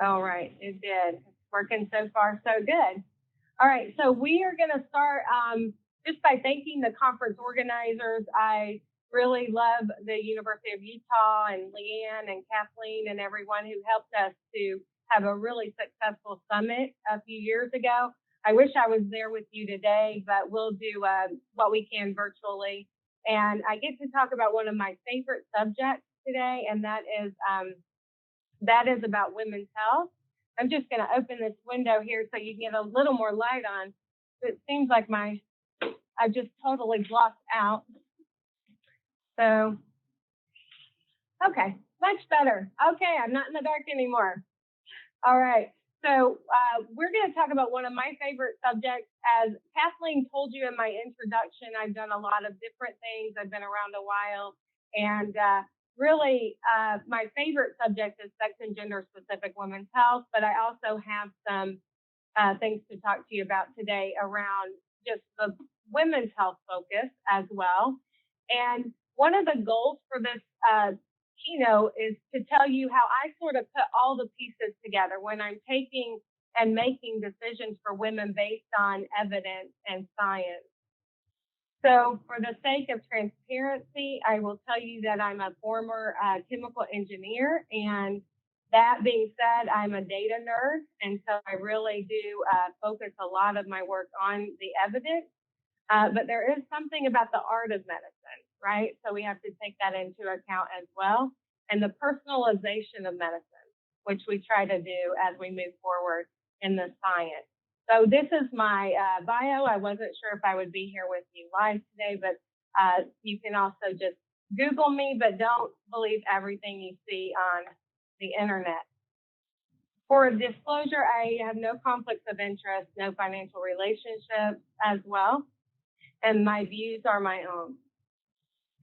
All right, it did. It's working so far, so good. All right, so we are going to start just by thanking the conference organizers. I really love the University of Utah and Leanne and Kathleen and everyone who helped us to have a really successful summit a few years ago. I wish I was there with you today, but we'll do what we can virtually. And I get to talk about one of my favorite subjects today, and that is about women's health. I'm just going to open this window here so you can get a little more light on. It seems like I've just totally blocked out. So, okay, much better. Okay, I'm not in the dark anymore. All right, so we're going to talk about one of my favorite subjects. As Kathleen told you in my introduction, I've done a lot of different things. I've been around a while, and really, my favorite subject is sex and gender-specific women's health, but I also have some things to talk to you about today around just the women's health focus as well. And one of the goals for this keynote is to tell you how I sort of put all the pieces together when I'm taking and making decisions for women based on evidence and science. So for the sake of transparency, I will tell you that I'm a former chemical engineer, and that being said, I'm a data nerd, and so I really do focus a lot of my work on the evidence, but there is something about the art of medicine, right? So we have to take that into account as well, and the personalization of medicine, which we try to do as we move forward in the science. So this is my bio. I wasn't sure if I would be here with you live today, but you can also just Google me, but don't believe everything you see on the internet. For disclosure, I have no conflicts of interest, no financial relationships as well, and my views are my own.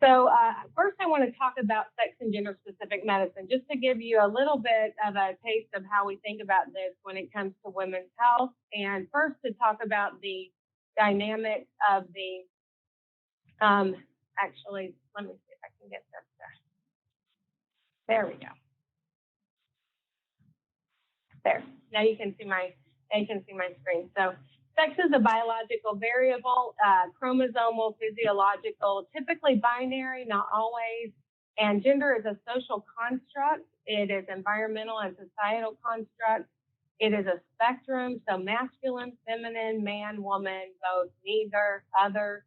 So first I want to talk about sex and gender-specific medicine, just to give you a little bit of a taste of how we think about this when it comes to women's health. And first to talk about the dynamics of the, actually, let me see if I can get this there. There we go. There, now you can see my screen. So sex is a biological variable, chromosomal, physiological, typically binary, not always. And gender is a social construct. It is environmental and societal construct. It is a spectrum, so masculine, feminine, man, woman, both, neither, other.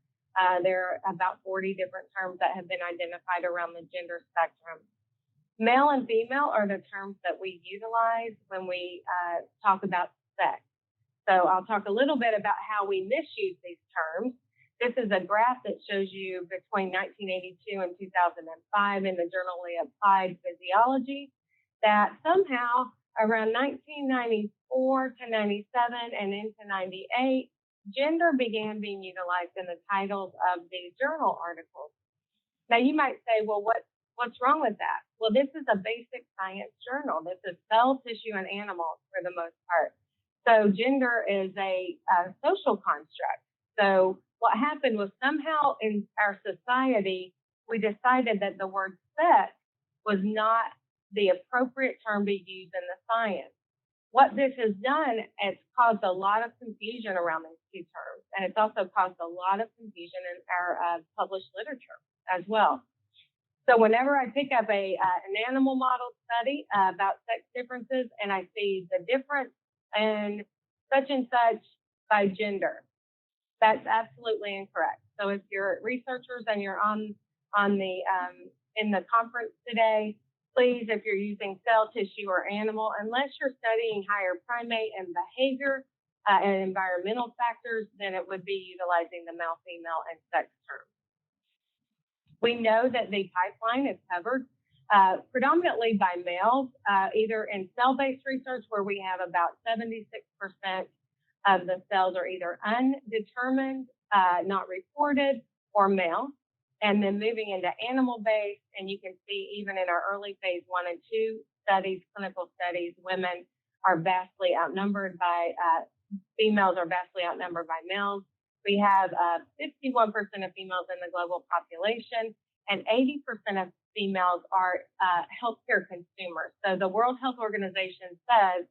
There are about 40 different terms that have been identified around the gender spectrum. Male and female are the terms that we utilize when we talk about sex. So I'll talk a little bit about how we misuse these terms. This is a graph that shows you between 1982 and 2005 in the Journal of Applied Physiology that somehow around 1994 to 97 and into 98, gender began being utilized in the titles of these journal articles. Now you might say, well, what's wrong with that? Well, this is a basic science journal. This is cell, tissue, and animals for the most part. So gender is a social construct. So what happened was somehow in our society, we decided that the word sex was not the appropriate term to use in the science. What this has done is caused a lot of confusion around these two terms, and it's also caused a lot of confusion in our published literature as well. So whenever I pick up an animal model study about sex differences and I see the difference in such and such by gender, that's absolutely incorrect. So if you're researchers and you're on the in the conference today, please, if you're using cell, tissue, or animal, unless you're studying higher primate and behavior and environmental factors, then it would be utilizing the male, female, and sex terms. We know that the pipeline is covered predominantly by males, either in cell-based research where we have about 76% of the cells are either undetermined, not reported, or male. And then moving into animal-based, and you can see even in our early phase 1 and 2 studies, clinical studies, women are vastly outnumbered by, females are vastly outnumbered by males. We have 51% of females in the global population, and 80% of females are healthcare consumers. So the World Health Organization says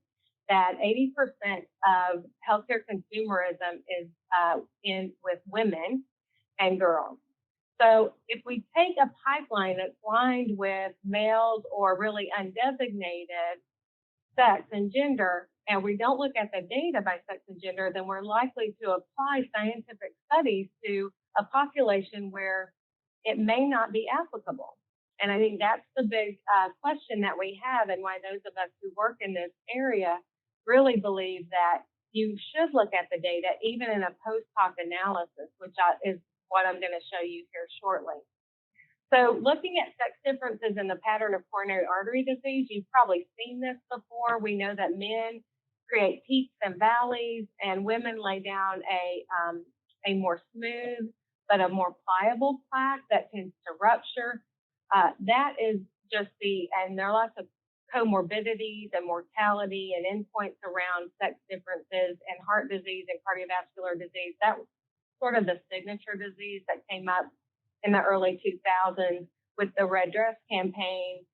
that 80% of healthcare consumerism is in with women and girls. So if we take a pipeline that's lined with males or really undesignated sex and gender, and we don't look at the data by sex and gender, then we're likely to apply scientific studies to a population where it may not be applicable. And I think that's the big question that we have, and why those of us who work in this area really believe that you should look at the data, even in a post hoc analysis, which is what I'm going to show you here shortly. So looking at sex differences in the pattern of coronary artery disease, you've probably seen this before. We know that men create peaks and valleys, and women lay down a more smooth but a more pliable plaque that tends to rupture. That is just and there are lots of comorbidities and mortality and endpoints around sex differences and heart disease and cardiovascular disease. That was sort of the signature disease that came up in the early 2000s with the Red Dress campaign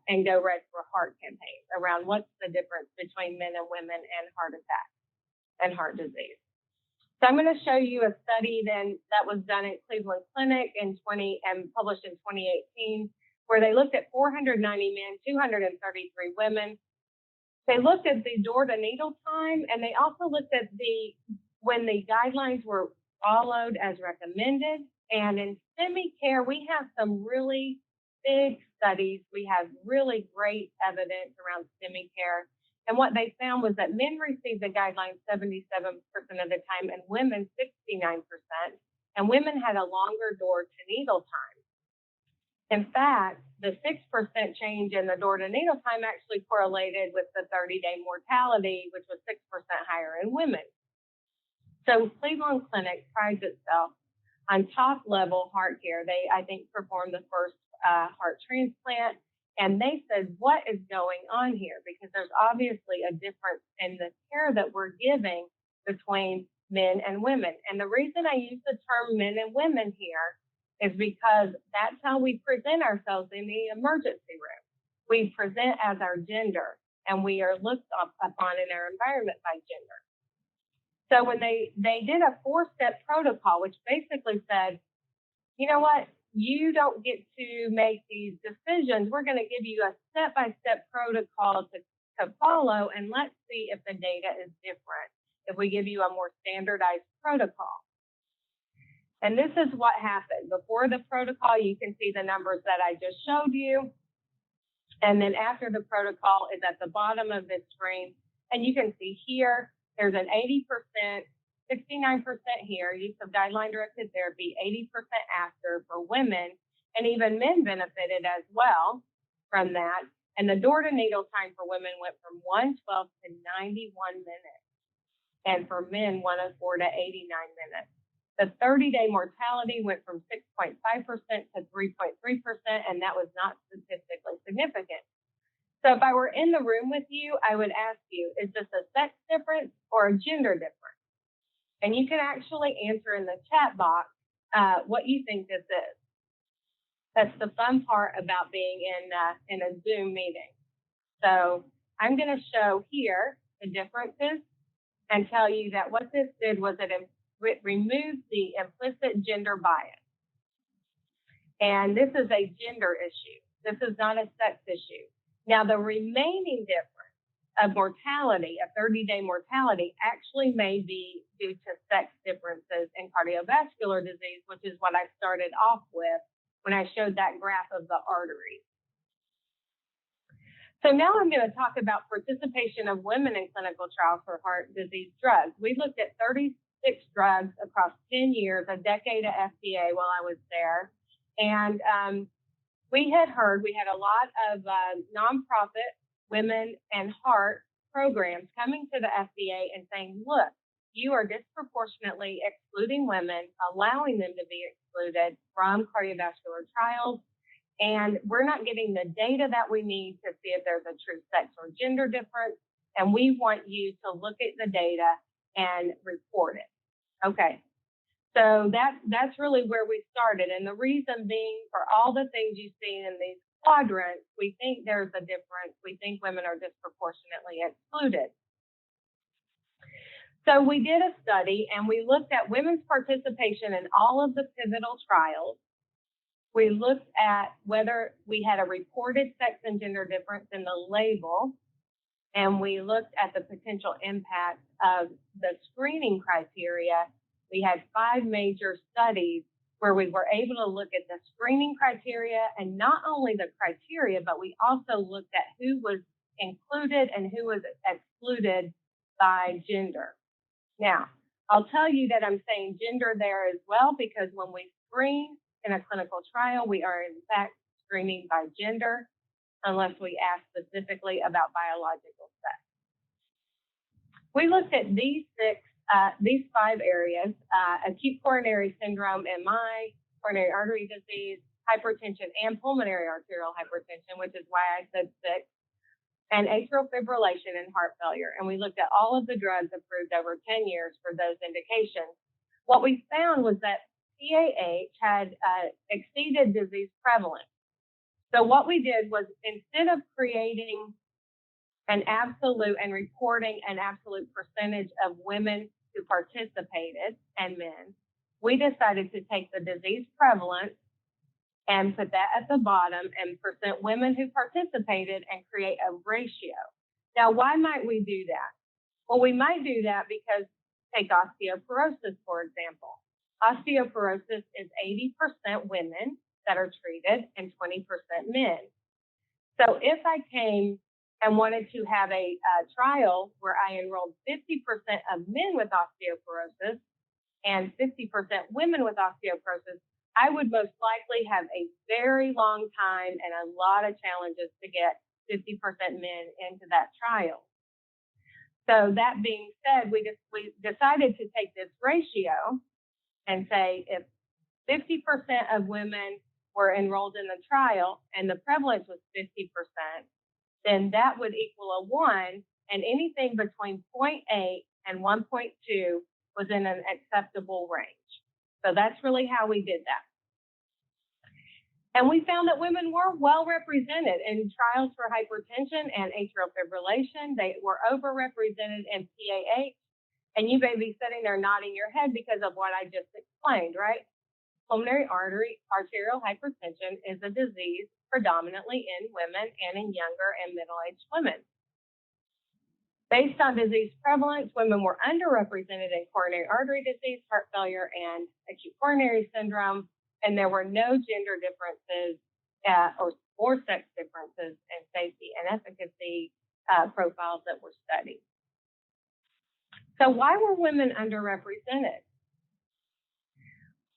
and Go Red for Heart campaign around what's the difference between men and women and heart attacks and heart disease. So I'm going to show you a study then that was done at Cleveland Clinic and published in 2018, where they looked at 490 men, 233 women. They looked at the door to needle time, and they also looked at when the guidelines were followed as recommended. And in STEMI care, we have some really big studies. We have really great evidence around STEMI care. And what they found was that men received the guidelines 77% of the time and women 69%. And women had a longer door to needle time. In fact, the 6% change in the door to needle time actually correlated with the 30-day mortality, which was 6% higher in women. So Cleveland Clinic prides itself on top level heart care. They, I think, performed the first heart transplant. And they said, what is going on here? Because there's obviously a difference in the care that we're giving between men and women. And the reason I use the term men and women here is because that's how we present ourselves in the emergency room. We present as our gender, and we are looked upon in our environment by gender. So when they did a 4-step protocol, which basically said, you know what? You don't get to make these decisions. We're going to give you a step-by-step protocol to follow, and let's see if the data is different, if we give you a more standardized protocol. And this is what happened. Before the protocol, you can see the numbers that I just showed you. And then after the protocol is at the bottom of this screen. And you can see here, there's an 80%, 69% here, use of guideline-directed therapy, 80% after for women, and even men benefited as well from that. And the door-to-needle time for women went from 112 to 91 minutes, and for men, 104 to 89 minutes. The 30-day mortality went from 6.5% to 3.3%, and that was not statistically significant. So if I were in the room with you, I would ask you, is this a sex difference or a gender difference? And you can actually answer in the chat box what you think this is. That's the fun part about being in a Zoom meeting. So I'm going to show here the differences and tell you that what this did was it removed the implicit gender bias. And this is a gender issue. This is not a sex issue. Now, the remaining difference of mortality, a 30-day mortality, actually may be due to sex differences in cardiovascular disease, which is what I started off with when I showed that graph of the arteries. So now I'm going to talk about participation of women in clinical trials for heart disease drugs. We looked at 36 drugs across 10 years, a decade at FDA while I was there. And we had a lot of nonprofit women and heart programs coming to the FDA and saying, look, you are disproportionately excluding women, allowing them to be excluded from cardiovascular trials, and we're not getting the data that we need to see if there's a true sex or gender difference, and we want you to look at the data and report it. Okay, So that's really where we started. And the reason being, for all the things you see in these quadrants, we think there's a difference. We think women are disproportionately excluded. So we did a study and we looked at women's participation in all of the pivotal trials. We looked at whether we had a reported sex and gender difference in the label, and we looked at the potential impact of the screening criteria. We had 5 major studies where we were able to look at the screening criteria, and not only the criteria, but we also looked at who was included and who was excluded by gender. Now, I'll tell you that I'm saying gender there as well, because when we screen in a clinical trial, we are in fact screening by gender, unless we ask specifically about biological sex. We looked at these 5 areas: acute coronary syndrome, MI, coronary artery disease, hypertension, and pulmonary arterial hypertension, which is why I said 6, and atrial fibrillation and heart failure. And we looked at all of the drugs approved over 10 years for those indications. What we found was that PAH had exceeded disease prevalence. So what we did was, instead of creating an absolute and reporting an absolute percentage of women who participated and men, we decided to take the disease prevalence and put that at the bottom and percent women who participated and create a ratio. Now, why might we do that? Well, we might do that because, take osteoporosis, for example. Osteoporosis is 80% women that are treated and 20% men. So if I came and wanted to have a trial where I enrolled 50% of men with osteoporosis and 50% women with osteoporosis, I would most likely have a very long time and a lot of challenges to get 50% men into that trial. So that being said, we decided to take this ratio and say, if 50% of women were enrolled in the trial and the prevalence was 50%, then that would equal a 1, and anything between 0.8 and 1.2 was in an acceptable range. So that's really how we did that. And we found that women were well represented in trials for hypertension and atrial fibrillation. They were overrepresented in PAH. And you may be sitting there nodding your head because of what I just explained, right? Pulmonary arterial hypertension is a disease predominantly in women and in younger and middle-aged women. Based on disease prevalence, women were underrepresented in coronary artery disease, heart failure, and acute coronary syndrome, and there were no gender differences or sex differences in safety and efficacy profiles that were studied. So why were women underrepresented?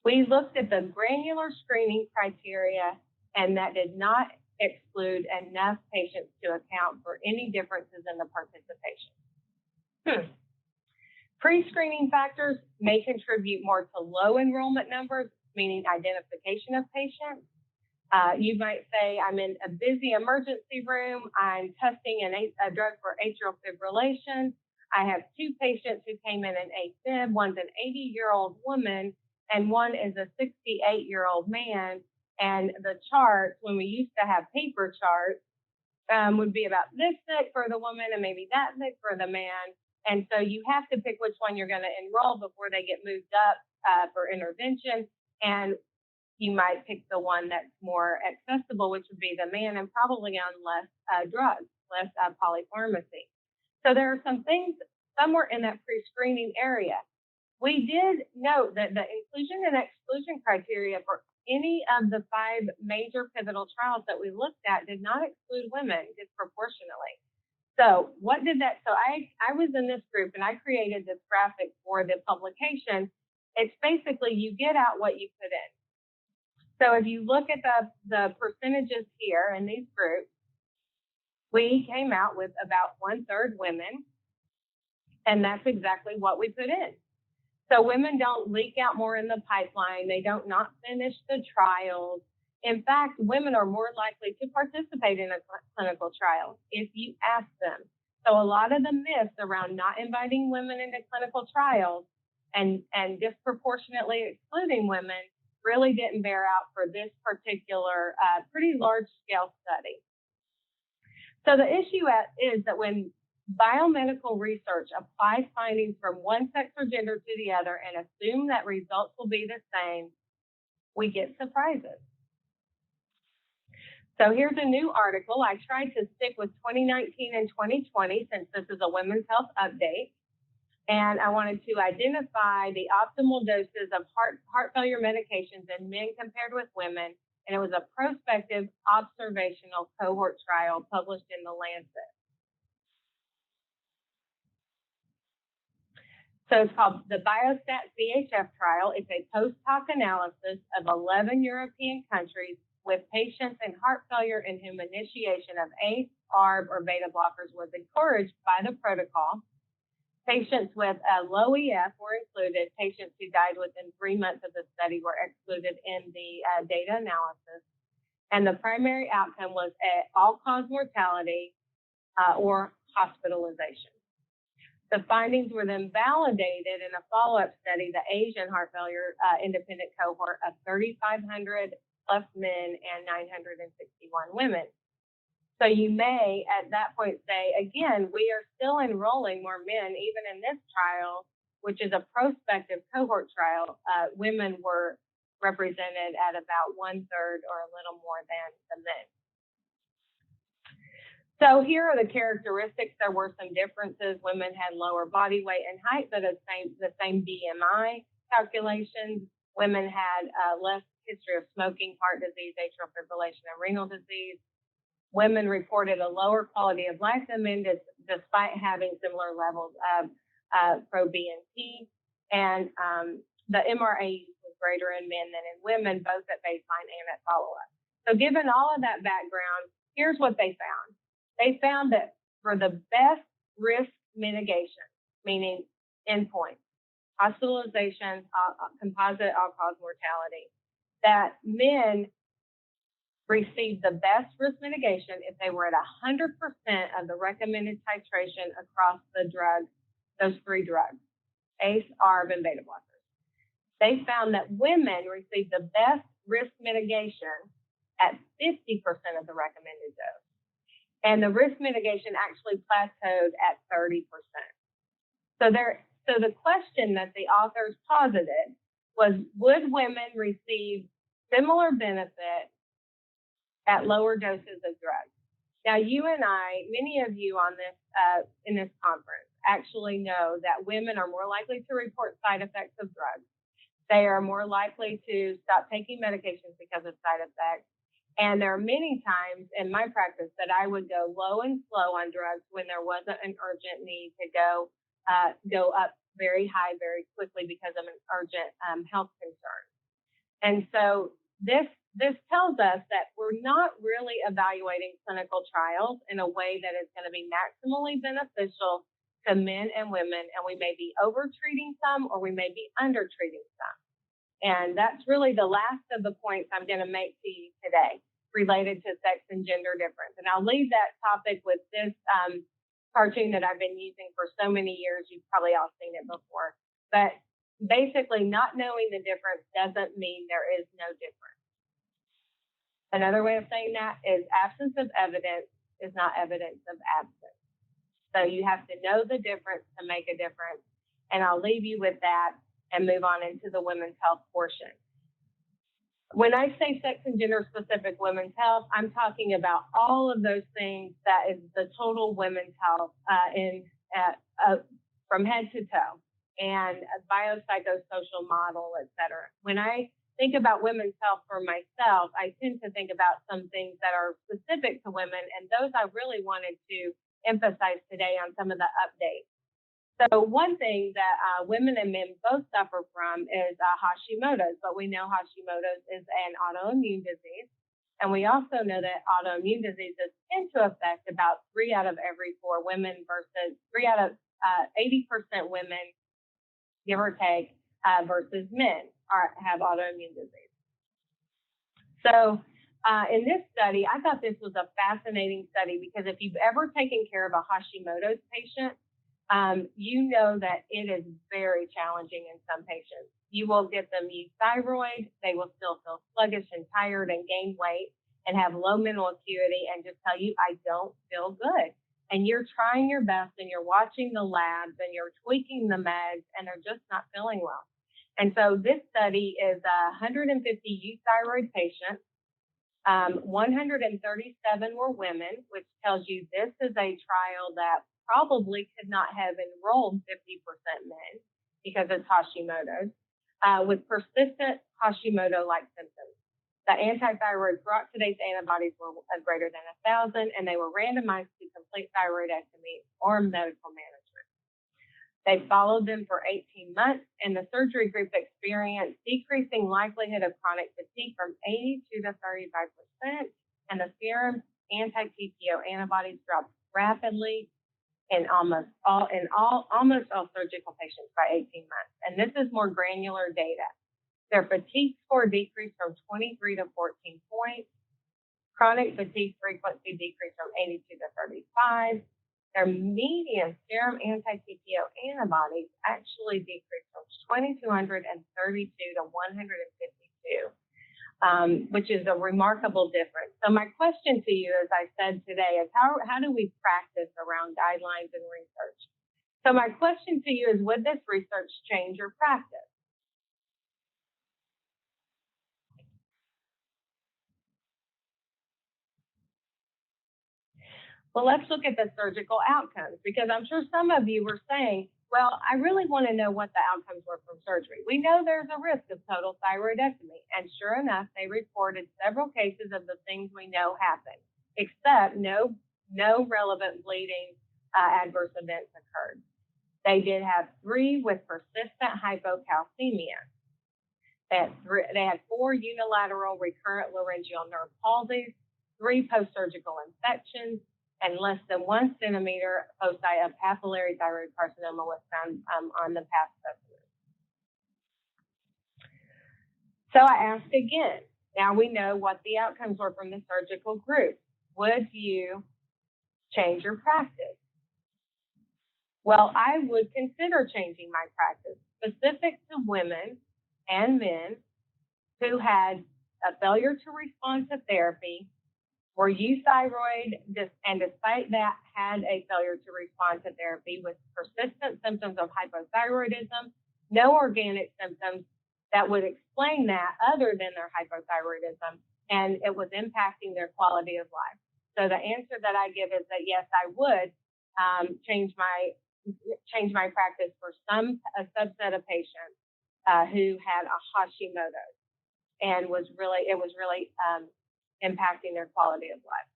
We looked at the granular screening criteria, and that did not exclude enough patients to account for any differences in the participation. Pre-screening factors may contribute more to low enrollment numbers, meaning identification of patients. You might say, I'm in a busy emergency room, I'm testing a drug for atrial fibrillation. I have 2 patients who came in AFib. One's an 80-year-old woman, and one is a 68-year-old man. And the charts, when we used to have paper charts, would be about this thick for the woman and maybe that thick for the man. And so you have to pick which one you're going to enroll before they get moved up for intervention. And you might pick the one that's more accessible, which would be the man, and probably on less drugs, less polypharmacy. So there are some things somewhere in that pre-screening area. We did note that the inclusion and exclusion criteria for any of the 5 major pivotal trials that we looked at did not exclude women disproportionately. So what did that? So I was in this group and I created this graphic for the publication. It's basically you get out what you put in. So if you look at the percentages here in these groups, we came out with about 1/3 women, and that's exactly what we put in. So women don't leak out more in the pipeline. They don't not finish the trials. In fact, women are more likely to participate in a clinical trial if you ask them. So a lot of the myths around not inviting women into clinical trials and disproportionately excluding women really didn't bear out for this particular pretty large scale study. So the issue is that when biomedical research applies findings from one sex or gender to the other and assume that results will be the same, we get surprises. So here's a new article. I tried to stick with 2019 and 2020 since this is a women's health update. And I wanted to identify the optimal doses of heart failure medications in men compared with women. And it was a prospective observational cohort trial published in The Lancet. So it's called the Biostat CHF trial. It's a post hoc analysis of 11 European countries with patients in heart failure in whom initiation of ACE, ARB, or beta blockers was encouraged by the protocol. Patients with a low EF were included. Patients who died within 3 months of the study were excluded in the data analysis. And the primary outcome was all-cause mortality or hospitalization. The findings were then validated in a follow-up study, the Asian heart failure independent cohort of 3,500 plus men and 961 women. So you may at that point say, again, we are still enrolling more men, even in this trial, which is a prospective cohort trial. Women were represented at about 1/3 or a little more than the men. So here are the characteristics. There were some differences. Women had lower body weight and height, but the same BMI calculations. Women had less history of smoking, heart disease, atrial fibrillation, and renal disease. Women reported a lower quality of life than men despite having similar levels of pro-BNP, and the MRA use was greater in men than in women, both at baseline and at follow-up. So given all of that background, here's what they found. They found that for the best risk mitigation, meaning endpoints, hospitalization, composite all-cause mortality, that men received the best risk mitigation if they were at 100% of the recommended titration across the drugs, those 3 drugs, ACE, ARB, and beta blockers. They found that women received the best risk mitigation at 50% of the recommended dose. And the risk mitigation actually plateaued at 30%. So the question that the authors posited was, would women receive similar benefit at lower doses of drugs? Now, you and I, many of you on this in this conference actually know that women are more likely to report side effects of drugs. They are more likely to stop taking medications because of side effects. And there are many times in my practice that I would go low and slow on drugs when there wasn't an urgent need to go up very high very quickly because of an urgent health concern. And so this tells us that we're not really evaluating clinical trials in a way that is going to be maximally beneficial to men and women, and we may be over-treating some or we may be under-treating some. And that's really the last of the points I'm going to make to you today related to sex and gender difference. And I'll leave that topic with this cartoon that I've been using for so many years. You've probably all seen it before. But basically, not knowing the difference doesn't mean there is no difference. Another way of saying that is absence of evidence is not evidence of absence. So you have to know the difference to make a difference. And I'll leave you with that and move on into the women's health portion. When I say sex and gender specific women's health, I'm talking about all of those things that is the total women's health from head to toe, and a biopsychosocial model, et cetera. When I think about women's health for myself, I tend to think about some things that are specific to women, and those I really wanted to emphasize today on some of the updates. So one thing that women and men both suffer from is Hashimoto's, but we know Hashimoto's is an autoimmune disease. And we also know that autoimmune diseases tend to affect about 3 out of every 4 women versus 3 out of 80% women, give or take, versus men have autoimmune disease. So in this study, I thought this was a fascinating study because if you've ever taken care of a Hashimoto's patient, you know that it is very challenging in some patients. You will get them use thyroid, they will still feel sluggish and tired and gain weight and have low mental acuity and just tell you, I don't feel good. And you're trying your best and you're watching the labs and you're tweaking the meds and they're just not feeling well. And so this study is 150 euthyroid patients. 137 were women, which tells you this is a trial that probably could not have enrolled 50% men because it's Hashimoto's, with persistent Hashimoto-like symptoms. The antithyroid peroxidase antibodies were greater than 1,000, and they were randomized to complete thyroidectomy or medical management. They followed them for 18 months, and the surgery group experienced decreasing likelihood of chronic fatigue from 82 to 35%, and the serum anti-TPO antibodies dropped rapidly in almost all surgical patients by 18 months. And this is more granular data. Their fatigue score decreased from 23 to 14 points. Chronic fatigue frequency decreased from 82 to 35. Their median serum anti-TPO antibodies actually decreased from 2,232 to 152, which is a remarkable difference. So my question to you, as I said today, is how do we practice around guidelines and research? So my question to you is, would this research change your practice? Well, let's look at the surgical outcomes, because I'm sure some of you were saying, well, I really want to know what the outcomes were from surgery. We know there's a risk of total thyroidectomy, and sure enough, they reported several cases of the things we know happen, except no relevant bleeding adverse events occurred. They did have 3 with persistent hypocalcemia. They had 4 unilateral recurrent laryngeal nerve palsies, 3 post-surgical infections, and less than 1 centimeter foci of papillary thyroid carcinoma was found on the past specimen. So I asked again. Now we know what the outcomes were from the surgical group. Would you change your practice? Well, I would consider changing my practice specific to women and men who had a failure to respond to therapy, were euthyroid, and despite that had a failure to respond to therapy with persistent symptoms of hypothyroidism, no organic symptoms that would explain that other than their hypothyroidism, and it was impacting their quality of life. So the answer that I give is that yes, I would change my practice for a subset of patients who had a Hashimoto's, and it was really impacting their quality of life.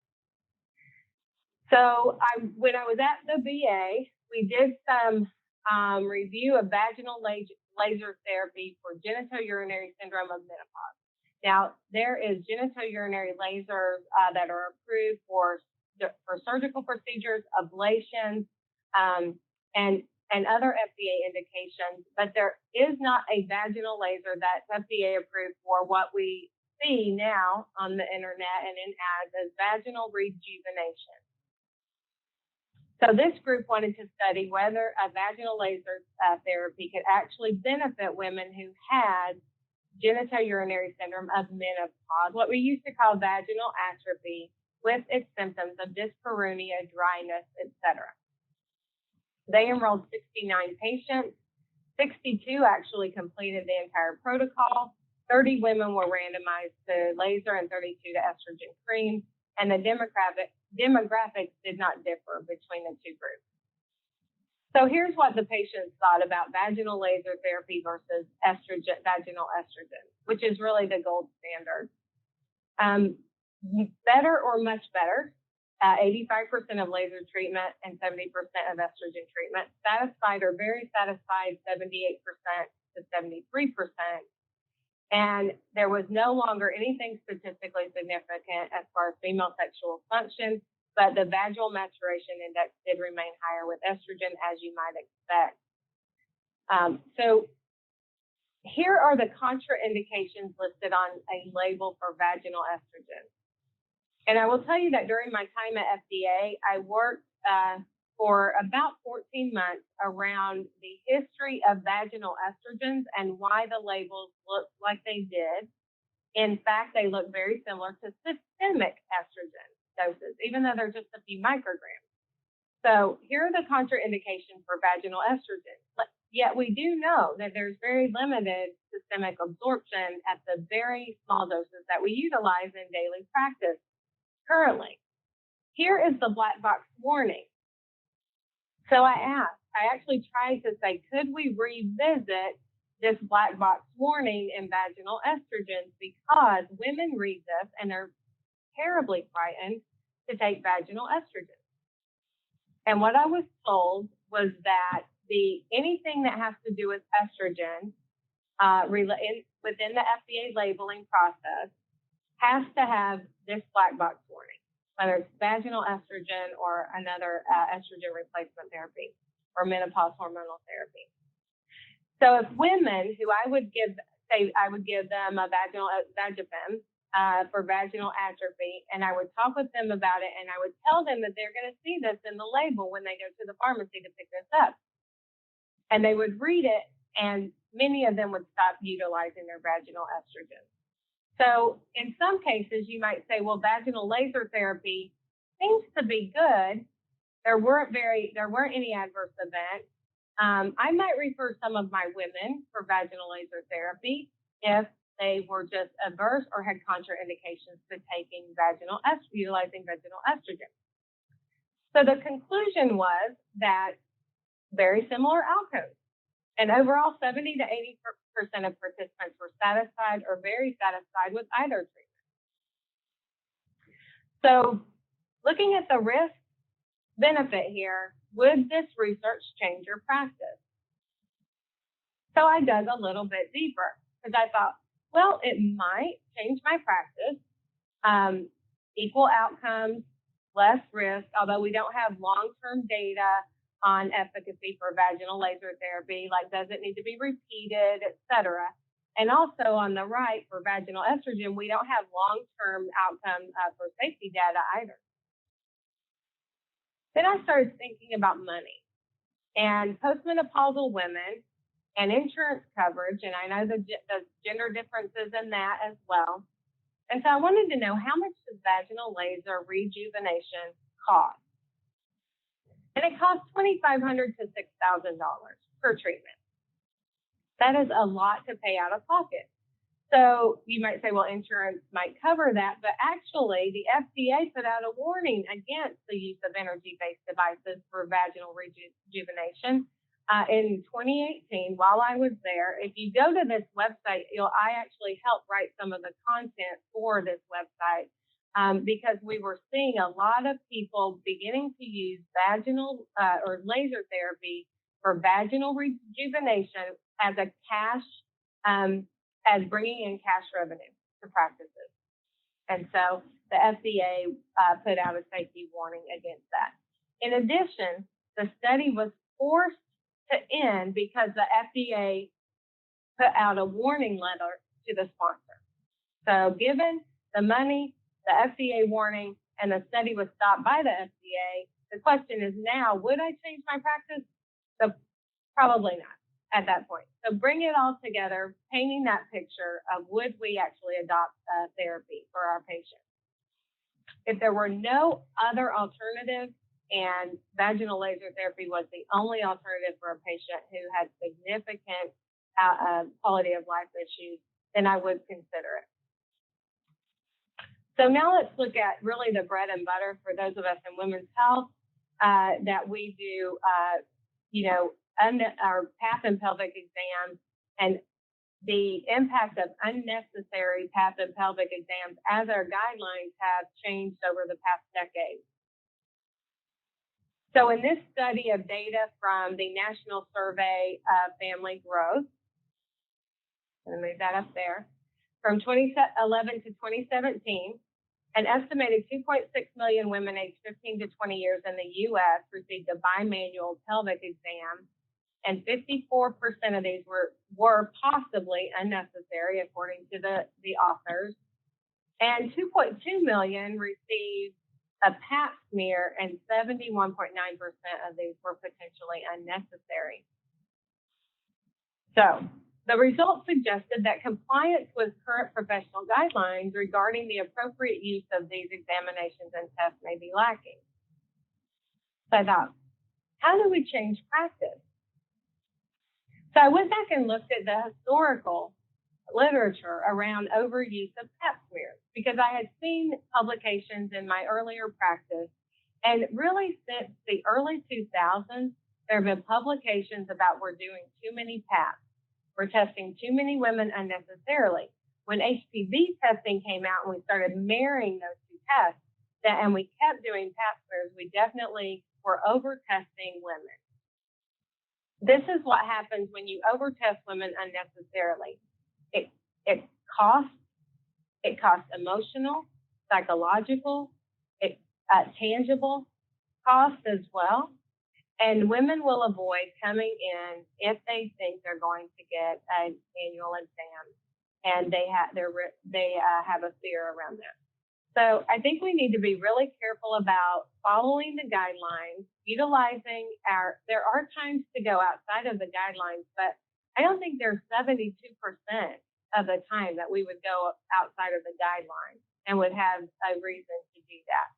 So when I was at the VA, we did some review of vaginal laser therapy for genitourinary syndrome of menopause. Now, there is genitourinary lasers that are approved for surgical procedures, ablations, and other FDA indications, but there is not a vaginal laser that's FDA approved for what we see now on the internet and in ads as vaginal rejuvenation. So this group wanted to study whether a vaginal laser therapy could actually benefit women who had genitourinary syndrome of menopause, what we used to call vaginal atrophy, with its symptoms of dyspareunia, dryness, etc. They enrolled 69 patients. 62 actually completed the entire protocol. 30 women were randomized to laser and 32 to estrogen cream, and the demographics did not differ between the two groups. So here's what the patients thought about vaginal laser therapy versus vaginal estrogen, which is really the gold standard. Better or much better, 85% of laser treatment and 70% of estrogen treatment. Satisfied or very satisfied, 78% to 73%. And there was no longer anything statistically significant as far as female sexual function, but the vaginal maturation index did remain higher with estrogen, as you might expect. So here are the contraindications listed on a label for vaginal estrogen. And I will tell you that during my time at FDA, I worked for about 14 months around the history of vaginal estrogens and why the labels looked like they did. In fact, they look very similar to systemic estrogen doses, even though they're just a few micrograms. So here are the contraindications for vaginal estrogen. Yet we do know that there's very limited systemic absorption at the very small doses that we utilize in daily practice currently. Here is the black box warning. So I actually tried to say, could we revisit this black box warning in vaginal estrogens, because women read this and they're terribly frightened to take vaginal estrogen. And what I was told was that anything that has to do with estrogen within the FDA labeling process has to have this black box warning, whether it's vaginal estrogen or another estrogen replacement therapy or menopause hormonal therapy. So if women who I would give them a vaginal Vagifem for vaginal atrophy, and I would talk with them about it, and I would tell them that they're going to see this in the label when they go to the pharmacy to pick this up. And they would read it, and many of them would stop utilizing their vaginal estrogen. So in some cases, you might say, well, vaginal laser therapy seems to be good. There weren't any adverse events. I might refer some of my women for vaginal laser therapy if they were just averse or had contraindications to utilizing vaginal estrogen. So the conclusion was that very similar outcomes, and overall 70 to 80% of participants were satisfied or very satisfied with either treatment. So looking at the risk benefit here, would this research change your practice? So I dug a little bit deeper because I thought, well, it might change my practice. Equal outcomes, less risk, although we don't have long-term data on efficacy for vaginal laser therapy, like does it need to be repeated, et cetera. And also on the right for vaginal estrogen, we don't have long-term outcome for safety data either. Then I started thinking about money and postmenopausal women and insurance coverage, and I know the gender differences in that as well. And so I wanted to know, how much does vaginal laser rejuvenation cost? And it costs $2,500 to $6,000 per treatment. That is a lot to pay out of pocket. So you might say, well, insurance might cover that, but actually the FDA put out a warning against the use of energy-based devices for vaginal rejuvenation in 2018 while I was there. If you go to this website, I actually helped write some of the content for this website because we were seeing a lot of people beginning to use vaginal or laser therapy for vaginal rejuvenation as a cash as bringing in cash revenue to practices. And so the FDA put out a safety warning against that. In addition, the study was forced to end because the FDA put out a warning letter to the sponsor. So given the money, the FDA warning, and the study was stopped by the FDA, the question is now, would I change my practice? So probably not at that point. So bring it all together, painting that picture of would we actually adopt therapy for our patients. If there were no other alternatives and vaginal laser therapy was the only alternative for a patient who had significant quality of life issues, then I would consider it. So now let's look at really the bread and butter for those of us in women's health that we do, our PAP and pelvic exams and the impact of unnecessary PAP and pelvic exams as our guidelines have changed over the past decade. So in this study of data from the National Survey of Family Growth, I'm going to move that up there, from 2011 to 2017, an estimated 2.6 million women aged 15 to 20 years in the U.S. received a bimanual pelvic exam, and 54% of these were possibly unnecessary, according to the authors. And 2.2 million received a Pap smear, and 71.9% of these were potentially unnecessary. So the results suggested that compliance with current professional guidelines regarding the appropriate use of these examinations and tests may be lacking. So I thought, how do we change practice? So I went back and looked at the historical literature around overuse of Pap smears because I had seen publications in my earlier practice, and really since the early 2000s, there have been publications about we're doing too many Paps. We're testing too many women unnecessarily. When HPV testing came out and we started marrying those two tests, and we kept doing Pap smears, we definitely were over-testing women. This is what happens when you over-test women unnecessarily. It costs emotional, psychological, tangible costs as well. And women will avoid coming in if they think they're going to get an annual exam, and they have a fear around that. So I think we need to be really careful about following the guidelines, utilizing there are times to go outside of the guidelines, but I don't think there's 72% of the time that we would go outside of the guidelines and would have a reason to do that.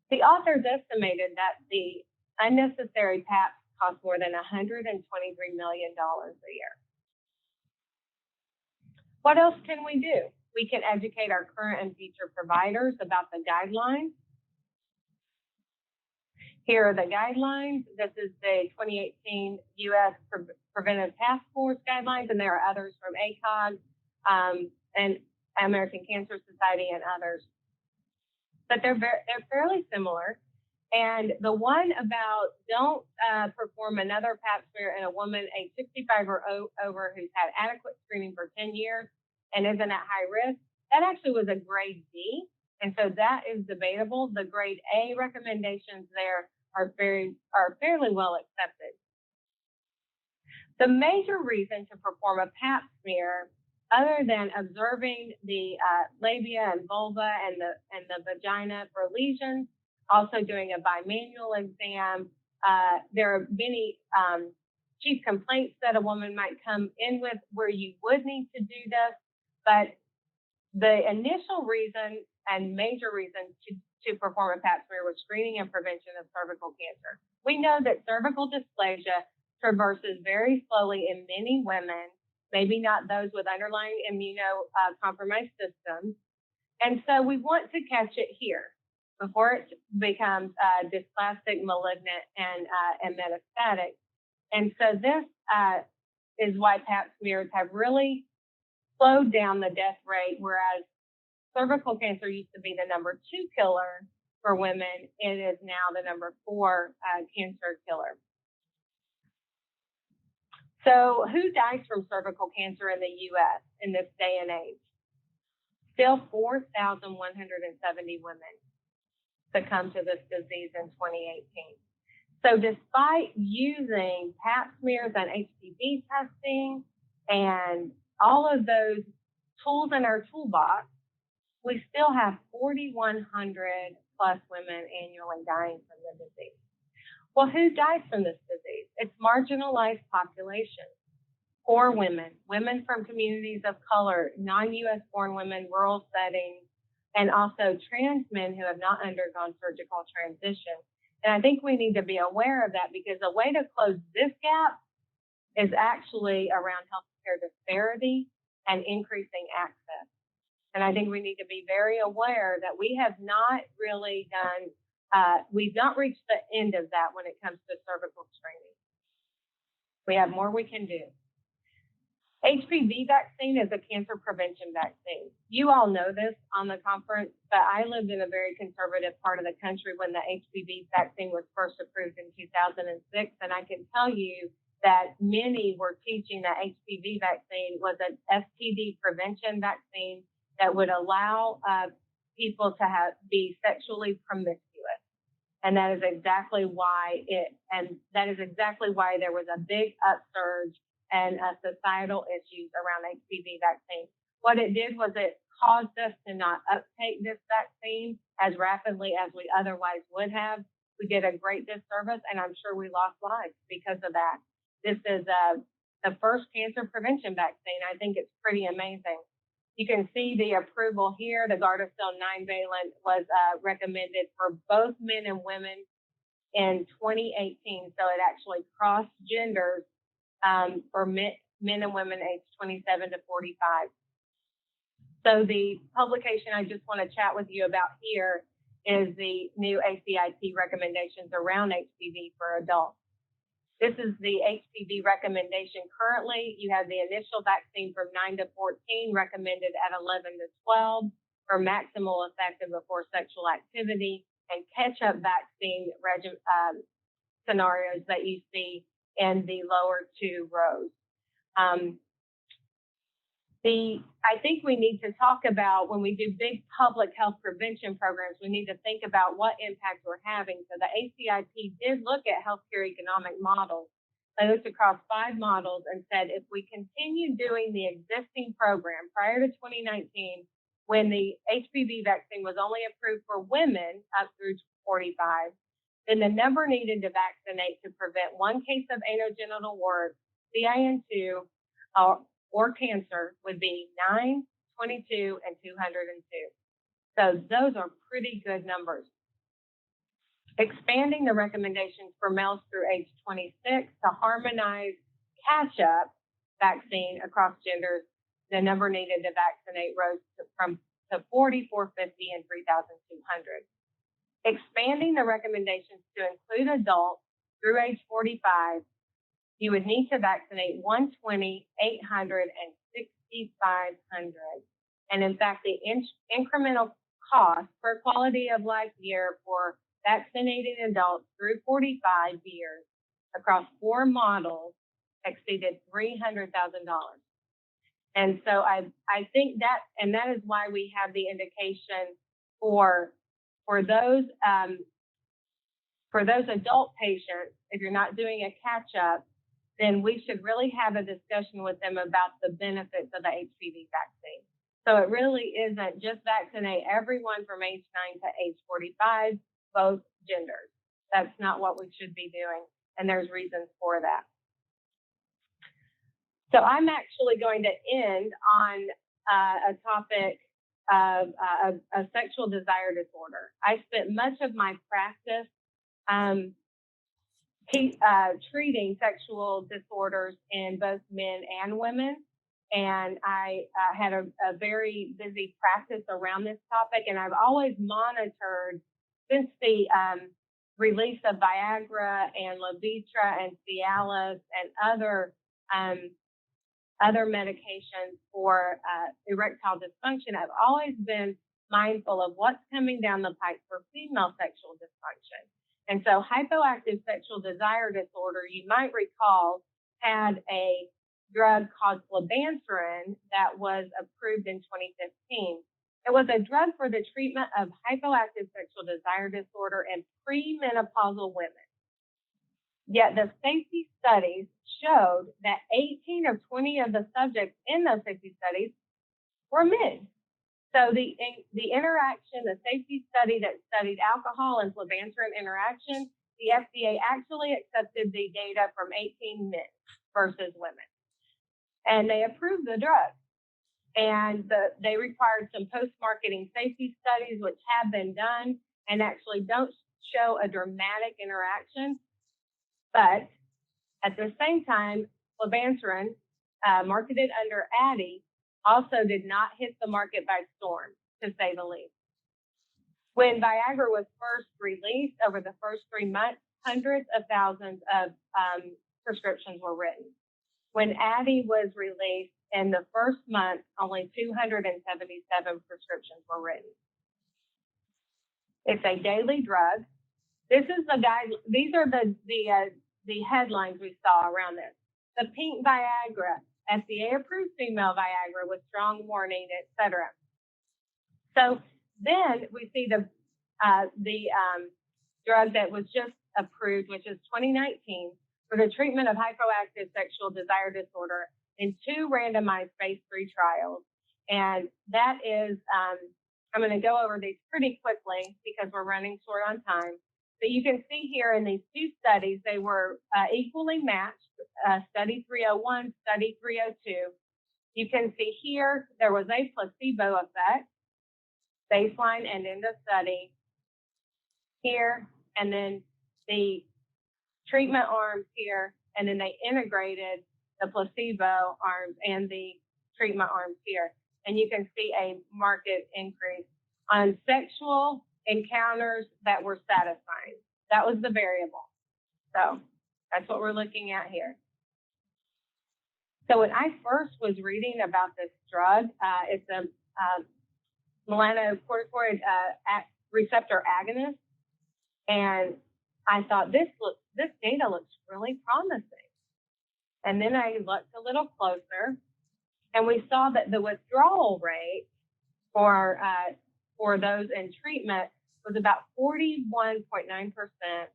The authors estimated that the unnecessary PAPs cost more than $123 million a year. What else can we do? We can educate our current and future providers about the guidelines. Here are the guidelines. This is the 2018 U.S. Preventive Task Force guidelines, and there are others from ACOG and American Cancer Society and others. But they're fairly similar. And the one about don't perform another Pap smear in a woman age 65 or over who's had adequate screening for 10 years and isn't at high risk, that actually was a grade D. And so that is debatable. The grade A recommendations there are fairly well accepted. The major reason to perform a Pap smear, other than observing the labia and vulva and the vagina for lesions, also doing a bimanual exam, there are many chief complaints that a woman might come in with where you would need to do this, but the initial reason and major reason to perform a Pap smear was screening and prevention of cervical cancer. We know that cervical dysplasia traverses very slowly in many women, maybe not those with underlying immunocompromised systems. And so we want to catch it here before it becomes dysplastic, malignant, and metastatic. And so this is why Pap smears have really slowed down the death rate, whereas cervical cancer used to be the #2 killer for women. It is now the #4 cancer killer. So who dies from cervical cancer in the U.S. in this day and age? Still 4,170 women succumb to this disease in 2018. So despite using Pap smears and HPV testing and all of those tools in our toolbox, we still have 4,100 plus women annually dying from the disease. Well, who dies from this disease? It's marginalized populations, poor women, women from communities of color, non-U.S. born women, rural settings, and also trans men who have not undergone surgical transition. And I think we need to be aware of that because a way to close this gap is actually around healthcare disparity and increasing access. And I think we need to be very aware that we have not really done, we've not reached the end of that when it comes to cervical screening. We have more we can do. HPV vaccine is a cancer prevention vaccine. You all know this on the conference, but I lived in a very conservative part of the country when the HPV vaccine was first approved in 2006, and I can tell you that many were teaching that HPV vaccine was an STD prevention vaccine that would allow people to be sexually promiscuous. And that is exactly why there was a big upsurge and societal issues around HPV vaccine. What it did was it caused us to not uptake this vaccine as rapidly as we otherwise would have. We did a great disservice, and I'm sure we lost lives because of that. This is the first cancer prevention vaccine. I think it's pretty amazing. You can see the approval here. The Gardasil 9-valent was recommended for both men and women in 2018. So it actually crossed genders for men and women aged 27 to 45. So the publication I just want to chat with you about here is the new ACIP recommendations around HPV for adults. This is the HPV recommendation currently. You have the initial vaccine from 9 to 14 recommended at 11 to 12 for maximal effective before sexual activity, and catch-up vaccine scenarios that you see in the lower two rows. I think we need to talk about, when we do big public health prevention programs, we need to think about what impact we're having. So the ACIP did look at healthcare economic models. They looked across 5 models and said, if we continue doing the existing program prior to 2019, when the HPV vaccine was only approved for women up through 45, then the number needed to vaccinate to prevent 1 case of anogenital wart, CIN2, or cancer would be 9, 22, and 202. So those are pretty good numbers. Expanding the recommendations for males through age 26 to harmonize catch-up vaccine across genders, the number needed to vaccinate rose to 4,450 and 3,200. Expanding the recommendations to include adults through age 45, you would need to vaccinate 120, 800, and 6,500. And in fact, the incremental cost per quality of life year for vaccinated adults through 45 years across 4 models exceeded $300,000. And so I think that, and that is why we have the indication for those adult patients, if you're not doing a catch-up, then we should really have a discussion with them about the benefits of the HPV vaccine. So it really isn't just vaccinate everyone from age 9 to age 45, both genders. That's not what we should be doing, and there's reasons for that. So I'm actually going to end on a topic of a sexual desire disorder. I spent much of my practice treating sexual disorders in both men and women. And I had a very busy practice around this topic. And I've always monitored, since the release of Viagra and Levitra and Cialis and other medications for erectile dysfunction, I've always been mindful of what's coming down the pipe for female sexual dysfunction. And so hypoactive sexual desire disorder, you might recall, had a drug called flibanserin that was approved in 2015. It was a drug for the treatment of hypoactive sexual desire disorder in pre-menopausal women. Yet the safety studies showed that 18 of 20 of the subjects in those safety studies were men. So the interaction, the safety study that studied alcohol and flibanserin interaction, the FDA actually accepted the data from 18 men versus women. And they approved the drug. And they required some post-marketing safety studies, which have been done and actually don't show a dramatic interaction. But at the same time, flibanserin, marketed under ADDI, also did not hit the market by storm, to say the least. When Viagra was first released, over the first 3 months, hundreds of thousands of prescriptions were written. When ADDI was released, in the first month, only 277 prescriptions were written. It's a daily drug. These are the headlines we saw around this. The pink Viagra, FDA-approved female Viagra with strong warning, etc. So then we see the drug that was just approved, which is 2019, for the treatment of hypoactive sexual desire disorder in 2 randomized phase 3 trials. And that is, I'm going to go over these pretty quickly because we're running short on time. But you can see here in these two studies, they were equally matched, study 301, study 302. You can see here there was a placebo effect, baseline and in the study here, and then the treatment arms here, and then they integrated the placebo arms and the treatment arms here. And you can see a marked increase on sexual encounters that were satisfying. That was the variable. So that's what we're looking at here. So when I first was reading about this drug, it's a melanocorticoid receptor agonist, and I thought this data looks really promising. And then I looked a little closer, and we saw that the withdrawal rate for those in treatment was about 41.9%,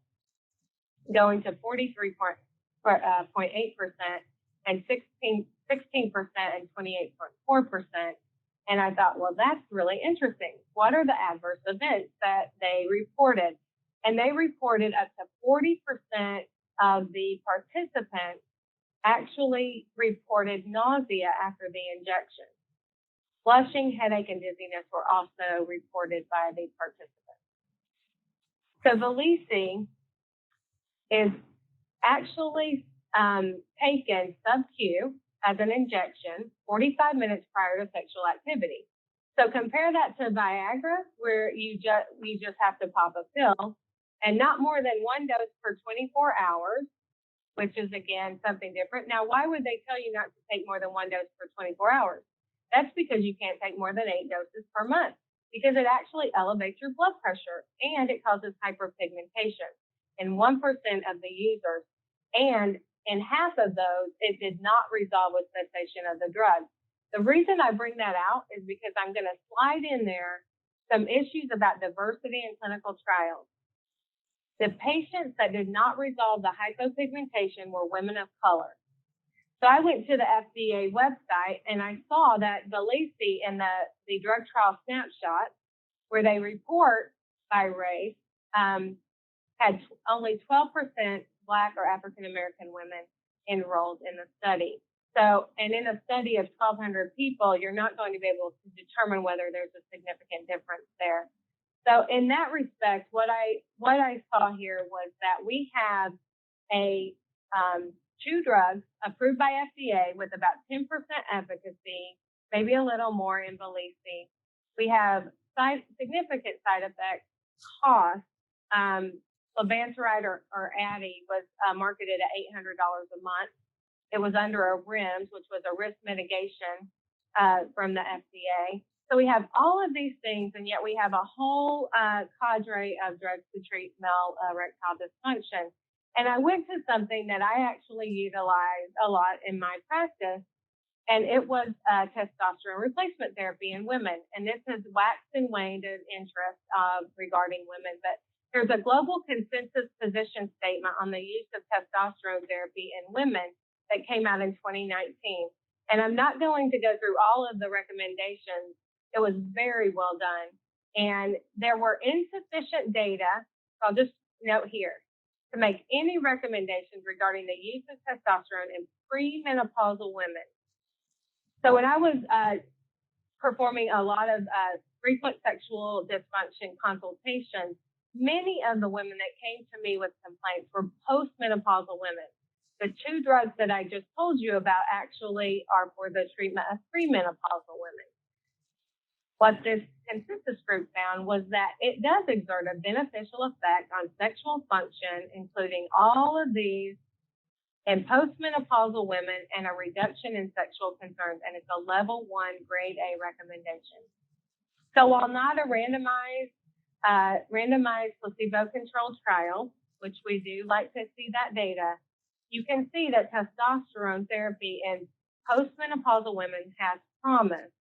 going to 43.8%, and 16% and 28.4%. And I thought, well, that's really interesting. What are the adverse events that they reported? And they reported up to 40% of the participants actually reported nausea after the injection. Flushing, headache, and dizziness were also reported by the participants. So Valisi is actually taken sub-Q as an injection 45 minutes prior to sexual activity. So compare that to Viagra, where you just have to pop a pill, and not more than one dose per 24 hours, which is, again, something different. Now, why would they tell you not to take more than one dose per 24 hours? That's because you can't take more than 8 doses per month, because it actually elevates your blood pressure, and it causes hyperpigmentation in 1% of the users. And in half of those, it did not resolve with cessation of the drug. The reason I bring that out is because I'm going to slide in there some issues about diversity in clinical trials. The patients that did not resolve the hypopigmentation were women of color. So I went to the FDA website and I saw that Valisi in the drug trial snapshot, where they report by race, had only 12% Black or African American women enrolled in the study. So, and in a study of 1,200 people, you're not going to be able to determine whether there's a significant difference there. So in that respect, what I saw here was that we have two drugs approved by FDA with about 10% efficacy, maybe a little more in Valisi. We have significant side effects, cost. Levanteride or Addy was marketed at $800 a month. It was under a REMS, which was a risk mitigation from the FDA. So we have all of these things, and yet we have a whole cadre of drugs to treat male erectile dysfunction. And I went to something that I actually utilize a lot in my practice, and it was testosterone replacement therapy in women. And this has waxed and waned in interest regarding women, but there's a global consensus position statement on the use of testosterone therapy in women that came out in 2019. And I'm not going to go through all of the recommendations. It was very well done. And there were insufficient data, I'll just note here, to make any recommendations regarding the use of testosterone in pre-menopausal women. So when I was performing a lot of frequent sexual dysfunction consultations, many of the women that came to me with complaints were postmenopausal women. The two drugs that I just told you about actually are for the treatment of premenopausal women. What this consensus group found was that it does exert a beneficial effect on sexual function, including all of these in postmenopausal women, and a reduction in sexual concerns, and it's a level 1 grade A recommendation. So while not a randomized placebo-controlled trial, which we do like to see that data, you can see that testosterone therapy in postmenopausal women has promise.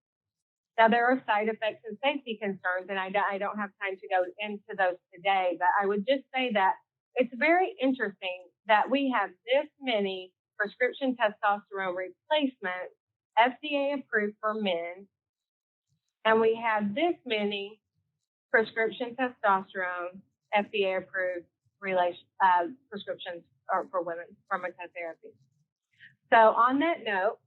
Now, there are side effects and safety concerns, and I don't have time to go into those today, but I would just say that it's very interesting that we have this many prescription testosterone replacements, FDA approved for men, And we have this many prescription testosterone, FDA approved prescriptions for women, pharmacotherapy. So on that note,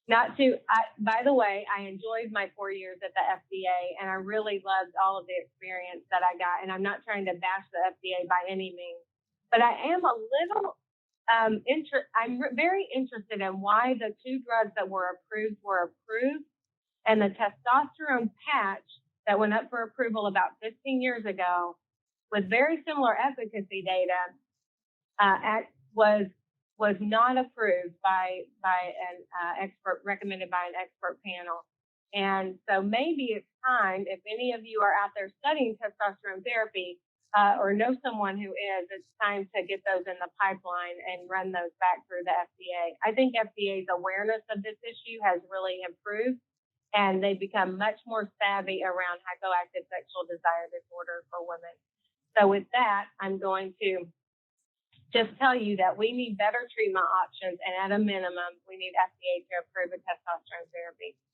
by the way, I enjoyed my 4 years at the FDA, and I really loved all of the experience that I got. And I'm not trying to bash the FDA by any means, but I am a little I'm very interested in why the 2 drugs that were approved, and the testosterone patch that went up for approval about 15 years ago with very similar efficacy data was not approved by an expert, recommended by an expert panel. And so maybe it's time, if any of you are out there studying testosterone therapy or know someone who is, it's time to get those in the pipeline and run those back through the FDA. I think FDA's awareness of this issue has really improved, and they've become much more savvy around hypoactive sexual desire disorder for women. So with that, I'm going to just tell you that we need better treatment options, and at a minimum, we need FDA to approve a testosterone therapy.